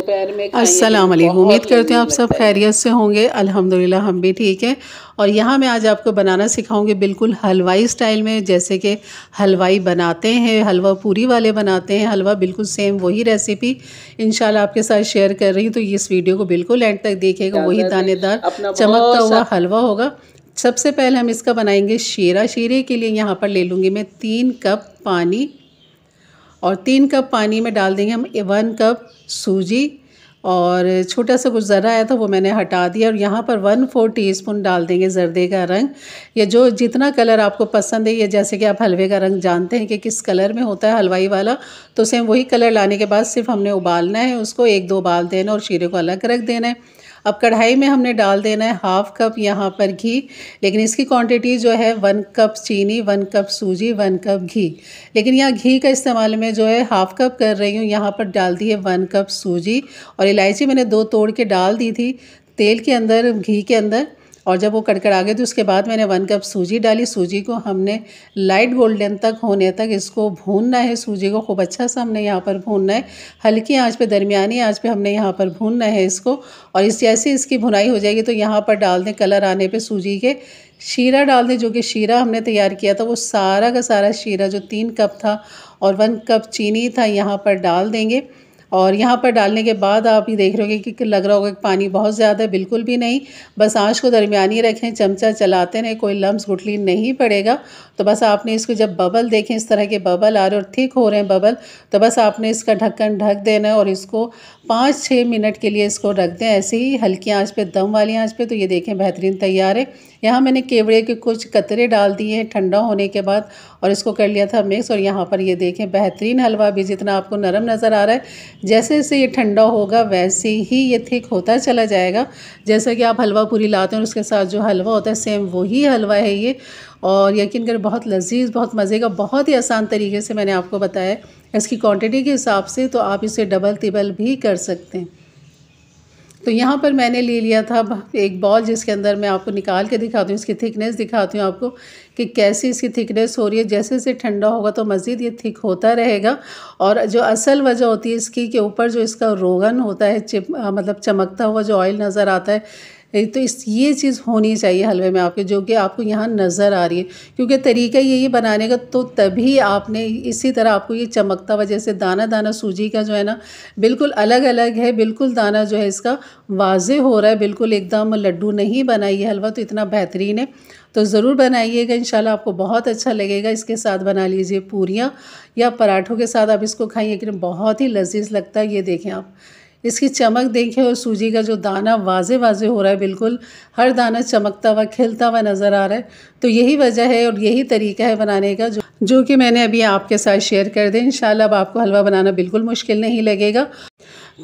दोपहर में अस्सलाम वालेकुम। उम्मीद करते हैं आप सब खैरियत से होंगे। अल्हम्दुलिल्लाह हम भी ठीक हैं। और यहाँ मैं आज आपको बनाना सिखाऊंगी बिल्कुल हलवाई स्टाइल में, जैसे कि हलवाई बनाते हैं, हलवा पूरी वाले बनाते हैं हलवा, बिल्कुल सेम वही रेसिपी इंशाल्लाह आपके साथ शेयर कर रही हूँ। तो इस वीडियो को बिल्कुल एंड तक देखिएगा, वही दानेदार चमकता हुआ हलवा होगा। सबसे पहले हम इसका बनाएंगे शीरा। शीरे के लिए यहाँ पर ले लूँगी मैं 3 कप पानी, और 3 कप पानी में डाल देंगे हम 1 कप सूजी, और छोटा सा कुछ ज़रा आया था वो मैंने हटा दिया। और यहाँ पर 1/4 टीस्पून डाल देंगे ज़र्दे का रंग, या जो जितना कलर आपको पसंद है, या जैसे कि आप हलवे का रंग जानते हैं कि किस कलर में होता है हलवाई वाला, तो सेम वही कलर लाने के बाद सिर्फ हमने उबालना है उसको, 1-2 उबाल देना और शीरे को अलग रख देना है। अब कढ़ाई में हमने डाल देना है 1/2 कप यहाँ पर घी, लेकिन इसकी क्वांटिटी जो है 1 कप चीनी, 1 कप सूजी, 1 कप घी। लेकिन यहाँ घी का इस्तेमाल में जो है 1/2 कप कर रही हूँ। यहाँ पर डाल दी है 1 कप सूजी, और इलायची मैंने 2 तोड़ के डाल दी थी तेल के अंदर, घी के अंदर। और जब वो कड़कड़ा गए तो उसके बाद मैंने 1 कप सूजी डाली। सूजी को हमने लाइट गोल्डन तक होने तक इसको भूनना है। सूजी को खूब अच्छा सा हमने यहाँ पर भूनना है, हल्की आंच पे, दरमियानी आंच पे हमने यहाँ पर भूनना है इसको। और इस जैसे इसकी भुनाई हो जाएगी तो यहाँ पर डाल दें, कलर आने पे सूजी के शीरा डाल दें। जो कि शीरा हमने तैयार किया था वो सारा का सारा शीरा जो 3 कप था और 1 कप चीनी था यहाँ पर डाल देंगे। और यहाँ पर डालने के बाद आप ये देख रहे होंगे कि लग रहा होगा कि पानी बहुत ज़्यादा है, बिल्कुल भी नहीं। बस आंच को दरमियानी रखें, चमचा चलाते रहें, कोई लम्स गुठली नहीं पड़ेगा। तो बस आपने इसको जब बबल देखें, इस तरह के बबल आ रहे और थिक हो रहे हैं बबल, तो बस आपने इसका ढक्कन ढक देना है और इसको 5-6 मिनट के लिए इसको रख दें ऐसे ही हल्की आंच पे, दम वाली आंच पे। तो ये देखें बेहतरीन तैयार है। यहाँ मैंने केवड़े के कुछ कतरे डाल दिए हैं ठंडा होने के बाद, और इसको कर लिया था मिक्स। और यहाँ पर ये देखें बेहतरीन हलवा भी जितना आपको नरम नज़र आ रहा है, जैसे जैसे ये ठंडा होगा वैसे ही ये थिक होता चला जाएगा। जैसा कि आप हलवा पूरी लाते हैं और उसके साथ जो हलवा होता है सेम वही हलवा है ये। और यकीन करें बहुत लजीज, बहुत मज़े का, बहुत ही आसान तरीके से मैंने आपको बताया। इसकी क्वांटिटी के हिसाब से तो आप इसे डबल तिबल भी कर सकते हैं। तो यहाँ पर मैंने ले लिया था एक बॉल, जिसके अंदर मैं आपको निकाल के दिखाती हूँ, इसकी थिकनेस दिखाती हूँ आपको कि कैसी इसकी थिकनेस हो रही है। जैसे जैसे ठंडा होगा तो मज़ीद ये थिक होता रहेगा। और जो असल वजह होती है इसकी, के ऊपर जो इसका रोगन होता है, मतलब चमकता हुआ जो ऑयल नज़र आता है, तो ये चीज़ होनी चाहिए हलवे में आपके, जो कि आपको यहाँ नज़र आ रही है। क्योंकि तरीका यही बनाने का, तो तभी आपने इसी तरह आपको ये चमकता हुआ, जैसे दाना दाना सूजी का जो है ना बिल्कुल अलग अलग है, बिल्कुल दाना जो है इसका वाज़े हो रहा है, बिल्कुल एकदम लड्डू नहीं बना ये हलवा। तो इतना बेहतरीन है, तो ज़रूर बनाइएगा, इंशाल्लाह आपको बहुत अच्छा लगेगा। इसके साथ बना लीजिए पूरियाँ या पराठों के साथ आप इसको खाइए, कि बहुत ही लजीज लगता है। ये देखें आप इसकी चमक देखें, और सूजी का जो दाना वाजे वाजे हो रहा है, बिल्कुल हर दाना चमकता हुआ खिलता हुआ नज़र आ रहा है। तो यही वजह है और यही तरीका है बनाने का, जो कि मैंने अभी आपके साथ शेयर कर दें। इंशाल्लाह अब आपको हलवा बनाना बिल्कुल मुश्किल नहीं लगेगा।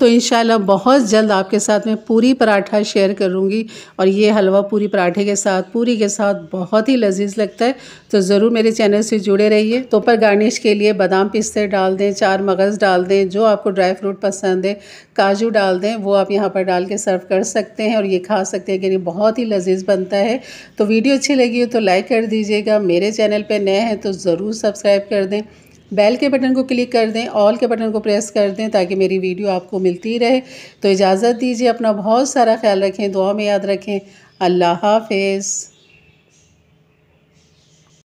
तो इंशाल्लाह बहुत जल्द आपके साथ मैं पूरी पराठा शेयर करूँगी, और ये हलवा पूरी पराठे के साथ, पूरी के साथ बहुत ही लजीज लगता है। तो ज़रूर मेरे चैनल से जुड़े रहिए। तो ऊपर गार्निश के लिए बादाम पिस्ते डाल दें, 4 मगज़ डाल दें, जो आपको ड्राई फ्रूट पसंद है, काजू डाल दें, वो आप यहाँ पर डाल के सर्व कर सकते हैं और ये खा सकते हैं, कि बहुत ही लजीज बनता है। तो वीडियो अच्छी लगी हो तो लाइक कर दीजिएगा, मेरे चैनल पर नए हैं तो ज़रूर सब्सक्राइब कर दें, बेल के बटन को क्लिक कर दें, ऑल के बटन को प्रेस कर दें, ताकि मेरी वीडियो आपको मिलती रहे। तो इजाज़त दीजिए, अपना बहुत सारा ख्याल रखें, दुआ में याद रखें। अल्लाह हाफ़िज़।